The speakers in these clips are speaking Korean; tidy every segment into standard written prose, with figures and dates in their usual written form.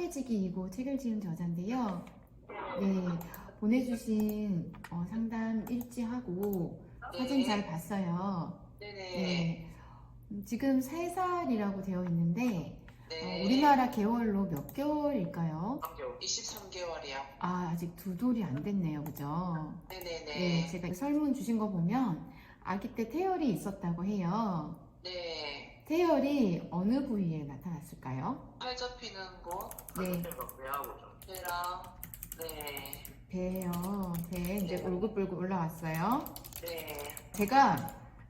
카페지기이고 책을 지은 저자인데요. 네, 보내주신 상담 일지하고 사진 잘 봤어요. 네네. 네, 지금 3살이라고 되어 있는데 네. 우리나라 개월로 몇 개월일까요? 23개월이요. 아직 2돌이 안 됐네요, 그죠? 네네네. 네, 제가 설문 주신 거 보면 아기 때 태열이 있었다고 해요. 네. 태열이 어느 부위에 나타났을까요? 팔 접히는 곳. 네, 배랑. 네. 배요. 배 이제 울긋불긋 올라왔어요. 네. 제가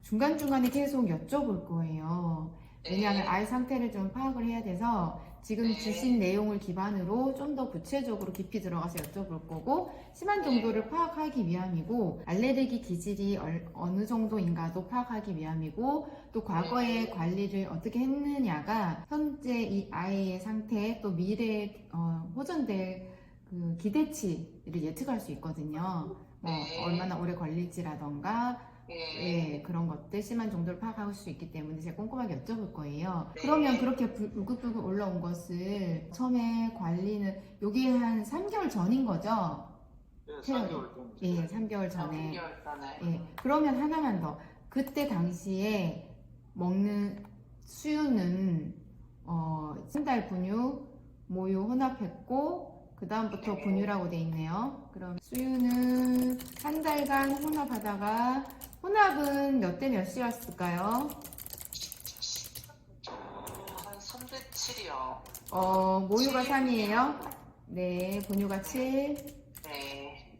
중간중간에 계속 여쭤볼 거예요. 왜냐하면 아이 상태를 좀 파악을 해야 돼서 지금 네. 주신 내용을 기반으로 좀 더 구체적으로 깊이 들어가서 여쭤볼 거고, 심한 정도를 파악하기 위함이고, 알레르기 기질이 어느 정도인가도 파악하기 위함이고, 또 과거의 관리를 어떻게 했느냐가 현재 이 아이의 상태, 또 미래에 호전될 그 기대치를 예측할 수 있거든요. 뭐 얼마나 오래 걸릴지라던가 예, 그런 것들 심한 정도를 파악할 수 있기 때문에 제가 꼼꼼하게 여쭤볼 거예요. 그러면 그렇게 울긋불긋 올라온 것을 처음에 관리는 여기 한 3개월 전인 거죠? 네, 태열이. 3개월 전. 예, 3개월 전에. 3개월 전에. 예, 그러면 하나만 더. 그때 당시에 먹는 수유는 3달 분유, 모유 혼합했고 그 다음부터 분유라고 돼 있네요. 그럼 수유는 1달간 혼합하다가 혼합은 몇 대 몇이었을까요? 한 3대 7이요. 모유가 3이에요. 네, 분유가 7. 네.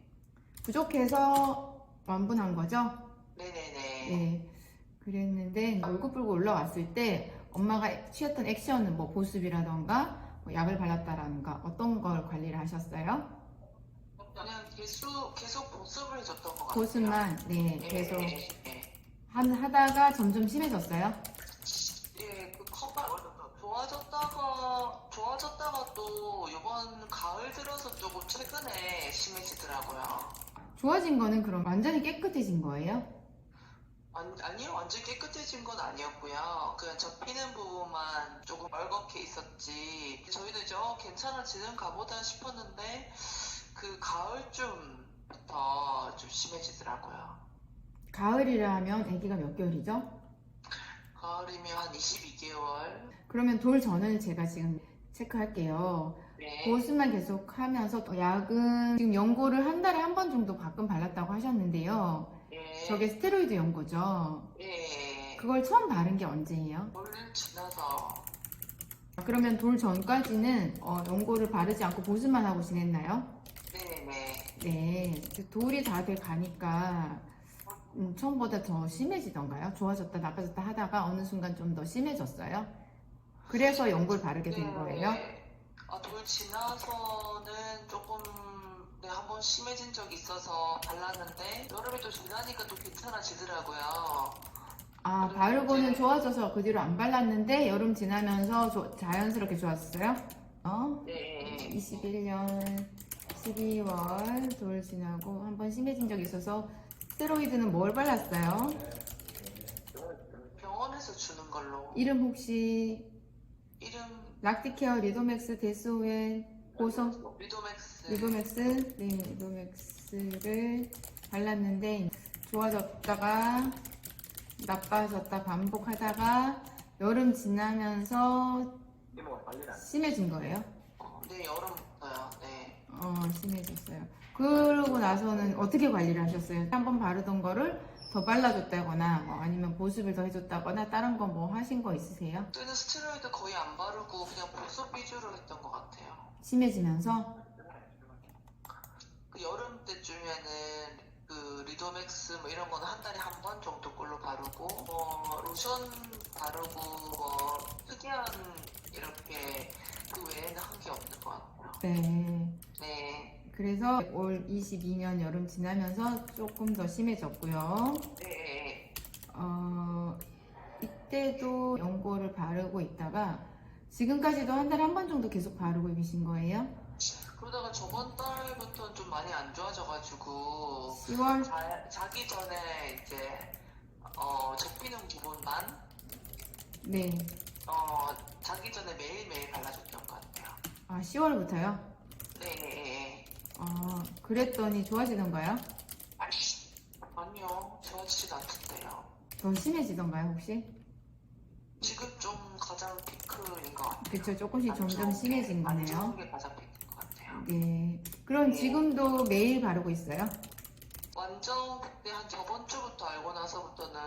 부족해서 완분한 거죠? 네네네. 네. 그랬는데 울긋불긋 올라왔을 때 엄마가 취했던 액션은 뭐 보습이라던가 뭐 약을 발랐다라든가 어떤 걸 관리를 하셨어요? 그냥 계속 보습을 해줬던 것 같아요. 보습만 네, 계속 네. 하다가 점점 심해졌어요. 예, 그 커버 좋아졌다가 또 이번 가을 들어서 조금 최근에 심해지더라고요. 좋아진 거는 그럼 완전히 깨끗해진 거예요? 아니요, 완전 깨끗해진 건 아니었고요. 그냥 접히는 부분만 조금 멀겋게 있었지. 저희도 이제 괜찮아지는가 보다 싶었는데 그 가을쯤부터 좀 심해지더라고요. 가을이라 하면 아기가 몇 개월이죠? 가을이면 한 22개월. 그러면 돌 전을 제가 지금 체크할게요. 네. 보습만 계속 하면서 약은 지금 연고를 한 달에 한 번 정도 가끔 발랐다고 하셨는데요. 네. 저게 스테로이드 연고죠? 네. 그걸 처음 바른 게 언제예요? 돌 지나서. 그러면 돌 전까지는 연고를 바르지 않고 보습만 하고 지냈나요? 네네. 네. 돌이 다 돼 가니까 처음보다 더 심해지던가요? 좋아졌다 나빠졌다 하다가 어느 순간 좀 더 심해졌어요? 그래서 연고를 바르게 된 거예요? 돌 지나서는 조금 한번 심해진 적이 있어서 발랐는데 여름에 또 지나니까 또 괜찮아지더라고요. 바르고는 좋아져서 그 뒤로 안 발랐는데 여름 지나면서 자연스럽게 좋았어요? 네. 21년 12월 돌 지나고 한번 심해진 적이 있어서 스테로이드는 뭘 발랐어요? 병원에서 주는 걸로. 이름 혹시 이름 락티케어, 리도맥스, 데스오웬, 고성, 리도맥스. 리도맥스? 네, 리도맥스를 발랐는데 좋아졌다가 나빠졌다 반복하다가 여름 지나면서 심해진 거예요? 네, 여름부터요. 네. 심해졌어요. 그러고 나서는 어떻게 관리를 하셨어요? 한번 바르던 거를 더 발라줬다거나 아니면 보습을 더 해줬다거나 다른 거 뭐 하신 거 있으세요? 그때는 스테로이드 거의 안 바르고 그냥 보습 위주로 했던 것 같아요. 심해지면서? 그 여름 때쯤에는 그 리도맥스 뭐 이런 거는 한 달에 한 번 정도 꼴로 바르고 로션 바르고 특이한 이렇게 그 외에는 한 게 없는 것 같아요. 네. 네. 그래서 올 22년 여름 지나면서 조금 더 심해졌고요. 네. 이때도 연고를 바르고 있다가 지금까지도 한 달에 한 번 정도 계속 바르고 계신 거예요? 그러다가 저번 달부터 좀 많이 안 좋아져가지고 10월? 자기 전에 이제 접히는 부분만 네. 자기 전에 매일매일 발라줬던 것 같아요. 10월부터요? 네. 그랬더니 좋아지던가요? 아니, 아니요. 좋아지진 않던데요. 더 심해지던가요, 혹시? 지금 좀 가장 피크인 것 같아요. 그쵸, 조금씩 안 점점 좋은 심해진 안 좋은 거네요. 게 가장 피크인 것 같아요. 네. 그럼 네. 지금도 매일 바르고 있어요? 완전 그때 한 저번 주부터 알고 나서부터는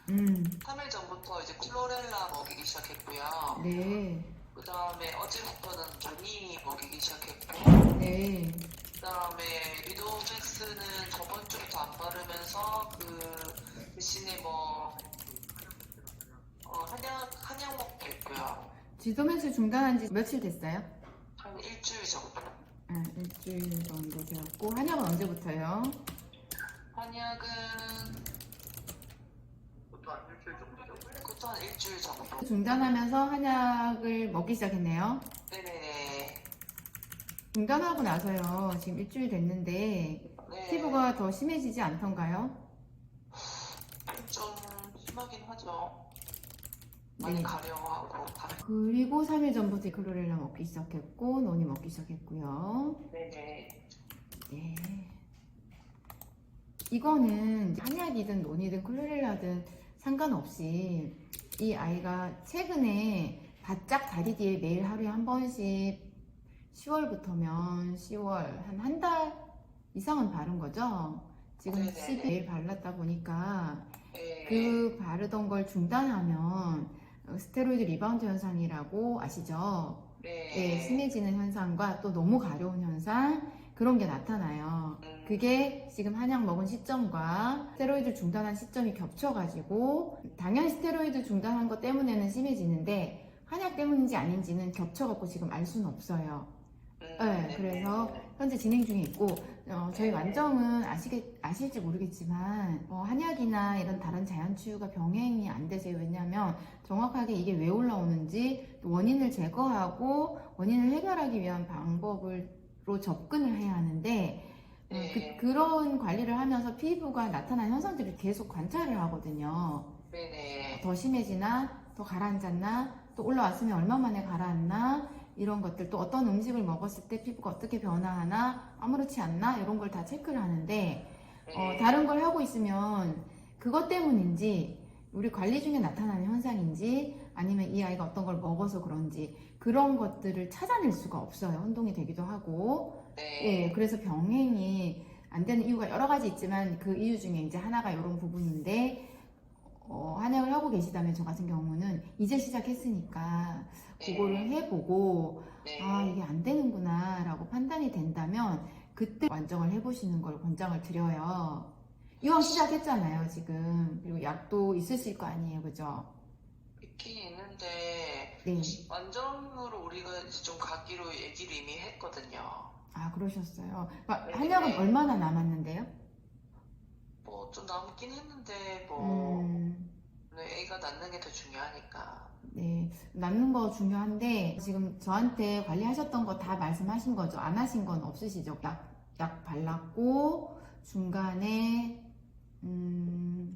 음, 3일 전부터 이제 클로렐라 먹이기 시작했고요. 네. 그 다음에 어제부터는 모니 먹이기 시작했고, 네. 그 다음에 리도맥스는 저번 주부터 안 바르면서 그 대신에 뭐 한약 먹고 있고요. 지도맥스 중단한 지 며칠 됐어요? 한 일주일 정도. 일주일 정도 되었고, 한약은 언제부터요? 한약은 그것도 한 일주일 정도. 중단하면서 한약을 먹기 시작했네요. 네네네. 중단하고 나서요, 지금 일주일 됐는데, 네. 피부가 더 심해지지 않던가요? 좀 심하긴 하죠. 많이 네. 가려워하고. 그리고 3일 전부터 클로렐라 먹기 시작했고, 노니 먹기 시작했고요. 네네. 네. 이거는 한약이든 논이든 클로렐라든 상관없이 이 아이가 최근에 바짝 다리 뒤에 매일 하루에 한 번씩 10월부터면 10월 한 달 이상은 바른 거죠. 지금 네네네. 10일 발랐다 보니까 네. 그 바르던 걸 중단하면 스테로이드 리바운드 현상이라고 아시죠? 네, 심해지는 현상과 또 너무 가려운 현상 그런 게 나타나요. 그게 지금 한약 먹은 시점과 스테로이드 중단한 시점이 겹쳐가지고 당연히 스테로이드 중단한 것 때문에는 심해지는데 한약 때문인지 아닌지는 겹쳐갖고 지금 알 수는 없어요. 네, 그래서 현재 진행 중에 있고 저희 완정은 아실지 모르겠지만 한약이나 이런 다른 자연치유가 병행이 안 되세요. 왜냐하면 정확하게 이게 왜 올라오는지 또 원인을 제거하고 원인을 해결하기 위한 방법으로 접근을 해야 하는데 그런 관리를 하면서 피부가 나타나는 현상들을 계속 관찰을 하거든요. 네네. 더 심해지나 더 가라앉았나 또 올라왔으면 얼마 만에 가라앉나 이런 것들 또 어떤 음식을 먹었을 때 피부가 어떻게 변화하나 아무렇지 않나 이런 걸 다 체크를 하는데 다른 걸 하고 있으면 그것 때문인지 우리 관리 중에 나타나는 현상인지 아니면 이 아이가 어떤 걸 먹어서 그런지 그런 것들을 찾아낼 수가 없어요. 혼동이 되기도 하고 예, 그래서 병행이 안 되는 이유가 여러 가지 있지만 그 이유 중에 이제 하나가 이런 부분인데 한약을 하고 계시다면 저 같은 경우는 이제 시작했으니까 그거를 해보고 이게 안 되는구나 라고 판단이 된다면 그때 완정을 해보시는 걸 권장을 드려요. 이왕 시작했잖아요 지금. 그리고 약도 있으실 거 아니에요, 그죠? 있긴 있는데 네. 완전으로 우리가 이제 좀 가기로 얘기를 이미 했거든요. 그러셨어요. 한약은 얼마나 남았는데요? 뭐 좀 남긴 했는데 네, 애가 낳는 게 더 중요하니까. 네, 낳는 거 중요한데 지금 저한테 관리하셨던 거 다 말씀하신 거죠? 안 하신 건 없으시죠? 약 발랐고 중간에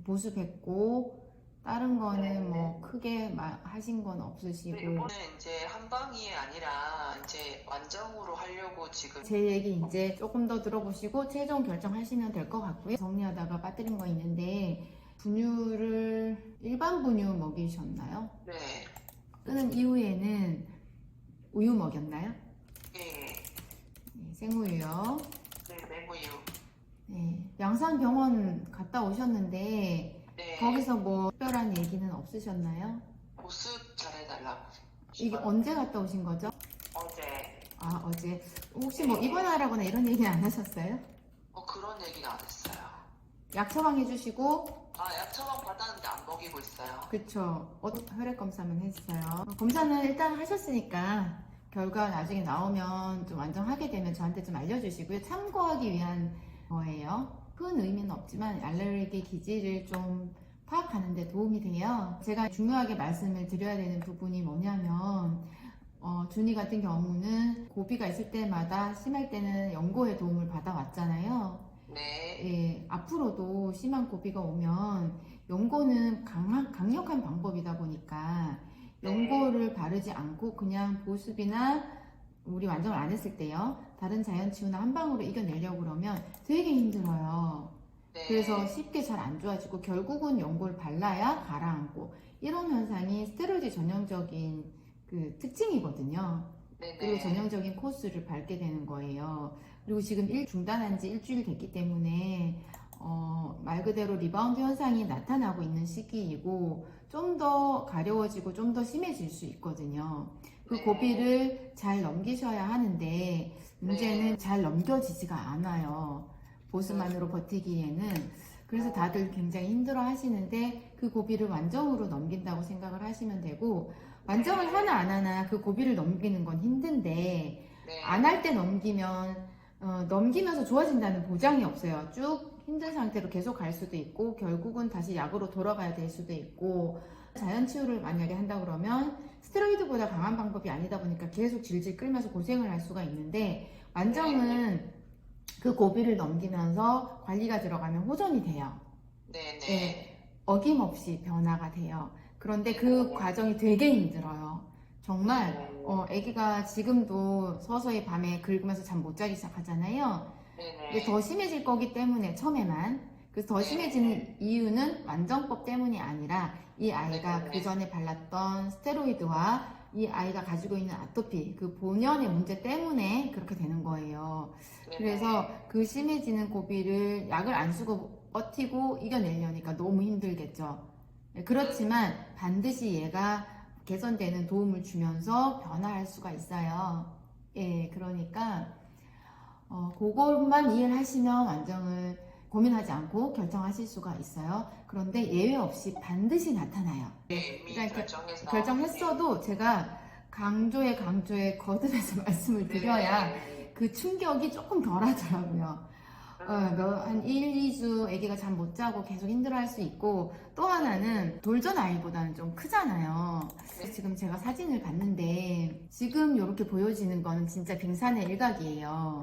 보습했고 다른 거는 뭐 크게 하신 건 없으시고. 이번에 이제 한방이 아니라 이제 완정으로 하려고 지금. 제 얘기 이제 조금 더 들어보시고 최종 결정하시면 될 것 같고요. 정리하다가 빠뜨린 거 있는데 분유를 일반 분유 먹이셨나요? 네. 끊은 이후에는 우유 먹였나요? 네. 네, 생우유요. 네, 맹우유. 네, 양산병원 갔다 오셨는데 네. 거기서 뭐 특별한 얘기는 없으셨나요? 보습 잘해달라고. 이게 언제 갔다 오신 거죠? 어제. 어제. 혹시 뭐 입원하라거나 이런 얘기는 안 하셨어요? 그런 얘기는 안 했어요. 약 처방해 주시고 약 처방 받았는데 안 먹이고 있어요. 그쵸. 혈액 검사만 했어요. 검사는 일단 하셨으니까 결과 나중에 나오면 좀 완정하게 되면 저한테 좀 알려주시고요. 참고하기 위한 거예요. 큰 의미는 없지만 알레르기 기질을 좀 파악하는 데 도움이 돼요. 제가 중요하게 말씀을 드려야 되는 부분이 뭐냐면 준이 같은 경우는 고비가 있을 때마다 심할 때는 연고의 도움을 받아왔잖아요. 네. 예, 앞으로도 심한 고비가 오면 연고는 강력한 방법이다 보니까 연고를 바르지 않고 그냥 보습이나 우리 완정을 안 했을 때요. 다른 자연치유나 한방으로 이겨내려고 그러면 되게 힘들어요. 네. 그래서 쉽게 잘 안 좋아지고 결국은 연고를 발라야 가라앉고 이런 현상이 스테로이드 전형적인 그 특징이거든요. 네네. 그리고 전형적인 코스를 밟게 되는 거예요. 그리고 지금 중단한 지 일주일 됐기 때문에 말 그대로 리바운드 현상이 나타나고 있는 시기이고 좀 더 가려워지고 좀 더 심해질 수 있거든요. 그 네. 고비를 잘 넘기셔야 하는데 문제는 네. 잘 넘겨지지가 않아요. 보수만으로 버티기에는. 그래서 다들 굉장히 힘들어 하시는데 그 고비를 완정으로 넘긴다고 생각을 하시면 되고 완정을 하나 안 하나 그 고비를 넘기는 건 힘든데 네. 안 할 때 넘기면 넘기면서 좋아진다는 보장이 없어요. 쭉 힘든 상태로 계속 갈 수도 있고 결국은 다시 약으로 돌아가야 될 수도 있고 자연치유를 만약에 한다 그러면 스테로이드보다 강한 방법이 아니다 보니까 계속 질질 끌면서 고생을 할 수가 있는데 완정은 그 고비를 넘기면서 관리가 들어가면 호전이 돼요. 네네. 네, 어김없이 변화가 돼요. 그런데 그 과정이 되게 힘들어요. 정말 아기가 지금도 서서히 밤에 긁으면서 잠 못 자기 시작하잖아요. 네네. 이게 더 심해질 거기 때문에 처음에만. 그래서 더 심해지는 이유는 완정법 때문이 아니라 이 아이가 그 전에 발랐던 스테로이드와 이 아이가 가지고 있는 아토피 그 본연의 문제 때문에 그렇게 되는 거예요. 그래서 그 심해지는 고비를 약을 안 쓰고 버티고 이겨내려니까 너무 힘들겠죠. 그렇지만 반드시 얘가 개선되는 도움을 주면서 변화할 수가 있어요. 예, 그러니까 그것만 이해를 하시면 완정을 고민하지 않고 결정하실 수가 있어요. 그런데 예외 없이 반드시 나타나요. 네, 이미 그러니까 결정했어도 결정했어도 제가 강조에 거듭해서 말씀을 드려야 그 충격이 조금 덜 하더라고요. 한 1, 2주 아기가 잠 못 자고 계속 힘들어할 수 있고 또 하나는 돌전 아이보다는 좀 크잖아요. 지금 제가 사진을 봤는데 지금 이렇게 보여지는 거는 진짜 빙산의 일각이에요.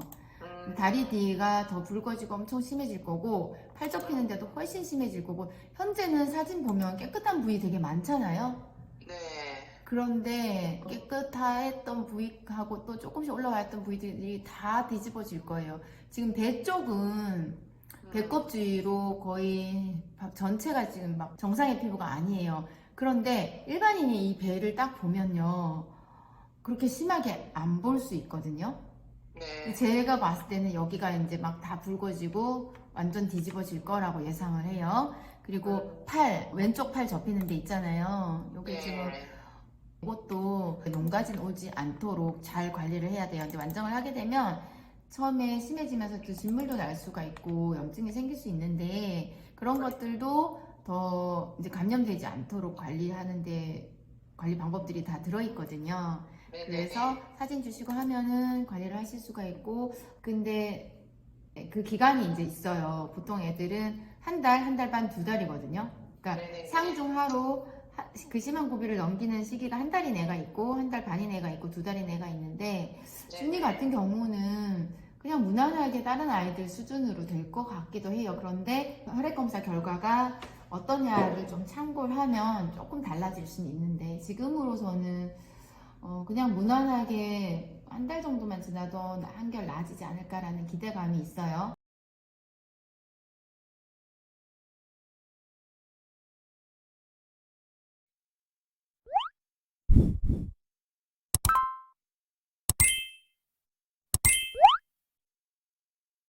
다리 뒤가 더 붉어지고 엄청 심해질 거고 팔 접히는 데도 훨씬 심해질 거고 현재는 사진 보면 깨끗한 부위 되게 많잖아요. 네. 그런데 깨끗했던 부위하고 또 조금씩 올라와 있던 부위들이 다 뒤집어질 거예요. 지금 배 쪽은 배꼽 주위로 거의 전체가 지금 막 정상의 피부가 아니에요. 그런데 일반인이 이 배를 딱 보면요. 그렇게 심하게 안 볼 수 있거든요. 네. 제가 봤을 때는 여기가 이제 막 다 붉어지고 완전 뒤집어질 거라고 예상을 해요. 그리고 왼쪽 팔 접히는 데 있잖아요. 여기 지금 이것도 농가진 오지 않도록 잘 관리를 해야 돼요. 이제 완정을 하게 되면 처음에 심해지면서 또 진물도 날 수가 있고 염증이 생길 수 있는데 그런 것들도 더 이제 감염되지 않도록 관리하는데 관리 방법들이 다 들어있거든요. 그래서 사진 주시고 하면은 관리를 하실 수가 있고 근데 그 기간이 이제 있어요. 보통 애들은 한 달 반, 2달이거든요. 그러니까 상중하로 그 심한 고비를 넘기는 시기가 한 달인 애가 있고 한 달 반인 애가 있고 2달인 애가 있는데 준이 같은 경우는 그냥 무난하게 다른 아이들 수준으로 될 것 같기도 해요. 그런데 혈액검사 결과가 어떠냐를 좀 참고를 하면 조금 달라질 수는 있는데 지금으로서는 그냥 무난하게 한 달 정도만 지나도 한결 나아지지 않을까라는 기대감이 있어요.